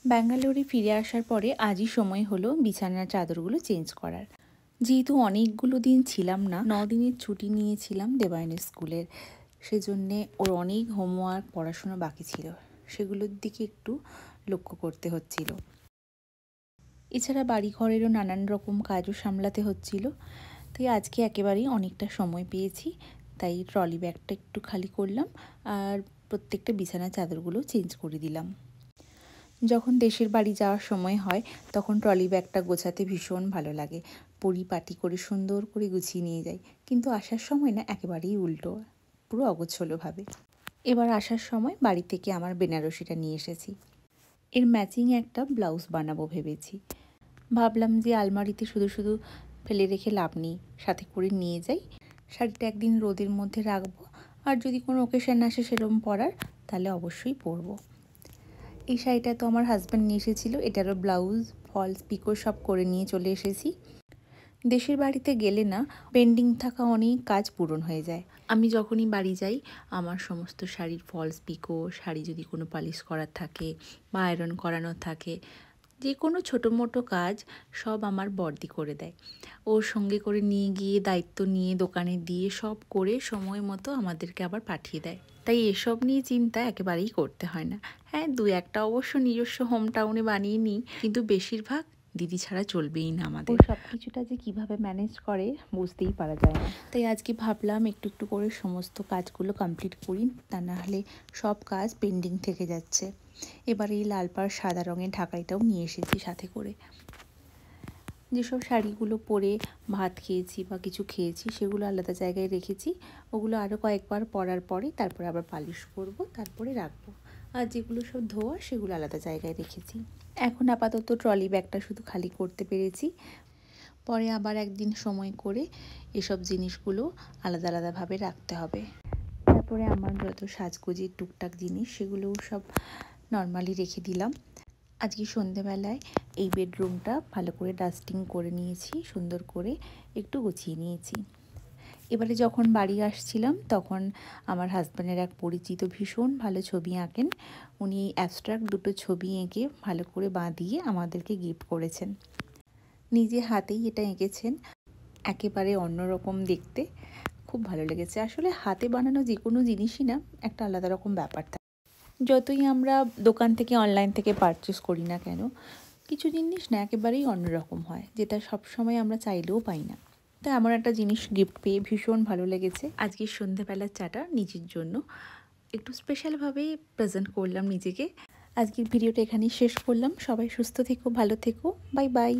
ব্যাঙ্গালোরে ফিরে আসার পরে আজই সময় হলো বিছানার চাদরগুলো চেঞ্জ করার। যেহেতু অনেকগুলো দিন ছিলাম না, 9 দিনের ছুটি নিয়েছিলাম দেবায়নের স্কুলের, সেজন্যে ওর অনেক হোমওয়ার্ক পড়াশোনা বাকি ছিল, সেগুলোর দিকে একটু লক্ষ্য করতে হচ্ছিল। এছাড়া বাড়িঘরেরও নানান রকম কাজও সামলাতে হচ্ছিল। তাই আজকে একেবারেই অনেকটা সময় পেয়েছি, তাই ট্রলি ব্যাগটা একটু খালি করলাম আর প্রত্যেকটা বিছানার চাদরগুলো চেঞ্জ করে দিলাম। যখন দেশের বাড়ি যাওয়ার সময় হয় তখন ট্রলি ব্যাগটা গোছাতে ভীষণ ভালো লাগে, পরিপাটি করে সুন্দর করে গুছিয়ে নিয়ে যাই। কিন্তু আসার সময় না একেবারেই উল্টো, পুরো অগোছালোভাবে। এবার আসার সময় বাড়ি থেকে আমার বেনারসিটা নিয়ে এসেছি, এর ম্যাচিং একটা ব্লাউজ বানাবো ভেবেছি। ভাবলাম যে আলমারিতে শুধু শুধু ফেলে রেখে লাভ নেই, সাথে করে নিয়ে যাই। শাড়িটা একদিন রোদের মধ্যে রাখবো, আর যদি কোনো ওকেশন আসে সেরকম পরার, তাহলে অবশ্যই পরবো। এই শাড়িটা তো আমার হাজব্যান্ড নিয়ে এসেছিলো, এটারও ব্লাউজ ফলস পিকো সব করে নিয়ে চলে এসেছি। দেশের বাড়িতে গেলে না পেন্ডিং থাকা অনেক কাজ পূরণ হয়ে যায়। আমি যখনই বাড়ি যাই আমার সমস্ত শাড়ির ফলস পিকো, শাড়ি যদি কোনো পালিশ করার থাকে বা আয়রন করানোর থাকে, যে কোনো ছোটো মোটো কাজ সব আমার বড়দি করে দেয়। ওর সঙ্গে করে নিয়ে গিয়ে দায়িত্ব নিয়ে দোকানে দিয়ে সব করে সময় মতো আমাদেরকে আবার পাঠিয়ে দেয়। তাই এসব নিয়ে চিন্তা একেবারেই করতে হয় না। হ্যাঁ, দু একটা অবশ্য নিজস্ব হোম টাউনে বানিয়ে নিই, কিন্তু বেশিরভাগ দিদি ছাড়া চলবেই না আমাদের। সব কিছুটা যে কিভাবে ম্যানেজ করে বুঝতেই পারা যায় না। তাই আজকে ভাবলাম একটু একটু করে সমস্ত কাজগুলো কমপ্লিট করি, তা না হলে সব কাজ পেন্ডিং থেকে যাচ্ছে। এবার এই লাল পাড় সাদা রঙের ঢাকাইটাও নিয়ে এসেছি সাথে করে। যেসব শাড়িগুলো পরে ভাত খেয়েছি বা কিছু খেয়েছি সেগুলো আলাদা জায়গায় রেখেছি, ওগুলো আরও কয়েকবার পরার পরে তারপরে আবার পালিশ করব, তারপরে রাখবো। আর যেগুলো সব ধোয়া সেগুলো আলাদা জায়গায় রেখেছি। এখন আপাতত ট্রলি ব্যাগটা শুধু খালি করতে পেরেছি, পরে আবার একদিন সময় করে এসব জিনিসগুলো আলাদা আলাদাভাবে রাখতে হবে। তারপরে আমার যত সাজগোজের টুকটাক জিনিস সেগুলোও সব নর্মালি রেখে দিলাম। আজকে সন্ধেবেলায় এই বেডরুমটা ভালো করে ডাস্টিং করে নিয়েছি, সুন্দর করে একটু গুছিয়ে নিয়েছি। এবারে যখন বাড়ি আসছিলাম তখন আমার হাজব্যান্ডের এক পরিচিত ভীষণ ভালো ছবি আঁকেন, উনি অ্যাবস্ট্রাক্ট দুটো ছবি এঁকে ভালো করে বাঁধিয়ে আমাদেরকে গিফট করেছেন। নিজে হাতেই এটা এঁকেছেন, একেবারে অন্যরকম দেখতে, খুব ভালো লেগেছে। আসলে হাতে বানানো যে কোনো জিনিসই না একটা আলাদা রকম ব্যাপার থাকে। যতই আমরা দোকান থেকে অনলাইন থেকে পারচেস করি না কেন, কিছু জিনিস না একেবারেই অন্যরকম হয়, যেটা সবসময় আমরা চাইলেও পাই না। তাই আমার একটা জিনিস গিফট পেয়ে ভীষণ ভালো লেগেছে। আজকের সন্ধ্যেবেলার চাটা নিজের জন্য একটু স্পেশালভাবেই প্রেজেন্ট করলাম নিজেকে। আজকের ভিডিওটা এখানেই শেষ করলাম। সবাই সুস্থ থেকো, ভালো থেকো, বাই বাই।